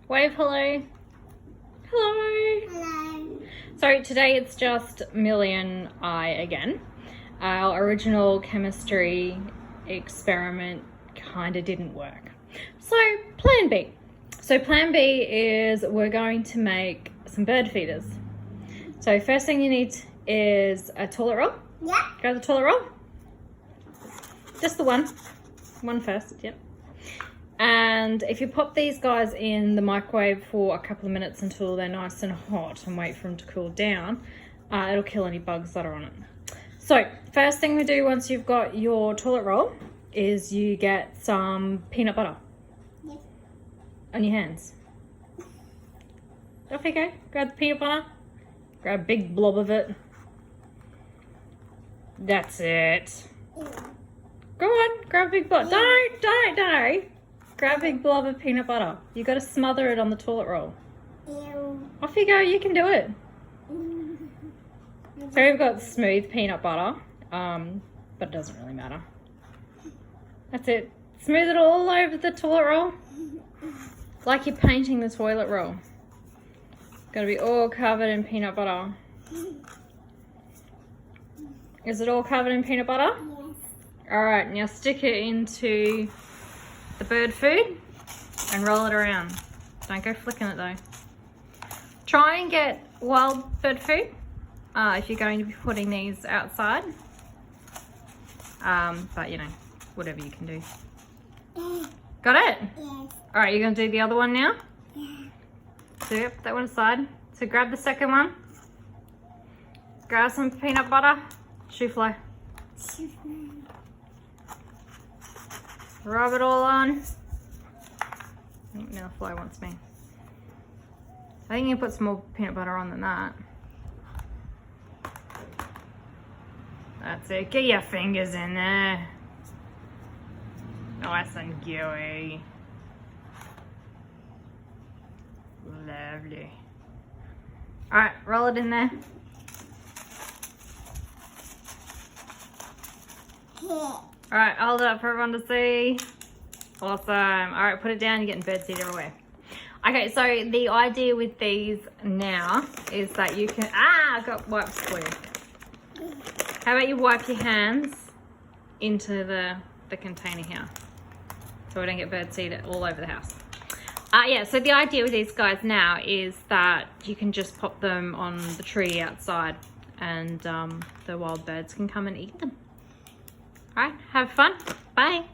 Wave hello. Hello. Hello. So today it's just Millie and I again. Our original chemistry experiment kind of didn't work. So plan B. So plan B is we're going to make some bird feeders. So first thing you need is a toilet roll. Yeah. Grab the toilet roll. Just the one. One first, yep. And if you pop these guys in the microwave for a couple of minutes until they're nice and hot and wait for them to cool down, it'll kill any bugs that are on it. So first thing we do once you've got your toilet roll is you get some peanut butter. Yep. On your hands. Off you go. Grab the peanut butter. Grab a big blob of it. That's it. Go on, grab a big blob. Don't. Grab a big blob of peanut butter. You got to smother it on the toilet roll. Ew. Off you go, you can do it. So we've got smooth peanut butter, but it doesn't really matter. That's it. Smooth it all over the toilet roll. Like you're painting the toilet roll. Got to be all covered in peanut butter. Is it all covered in peanut butter? Yes. Alright, now stick it into the bird food and roll it around. Don't go flicking it though. Try and get wild bird food if you're going to be putting these outside. But you know, whatever you can do. Got it? Yes. Alright, you're going to do the other one now? Yeah. So yep, that one aside. So grab the second one. Grab some peanut butter. Shoe fly. Rub it all on. Now the fly wants me. I think you can put some more peanut butter on than that. That's it. Get your fingers in there. Nice and gooey. Lovely. Alright, roll it in there. Alright, hold it up for everyone to see. Awesome. Alright, put it down. You're getting birdseed everywhere. Okay, so the idea with these now is that you can... I've got wipes for you. How about you wipe your hands into the container here so we don't get birdseed all over the house. Yeah, so the idea with these guys now is that you can just pop them on the tree outside and the wild birds can come and eat them. All right, have fun. Bye.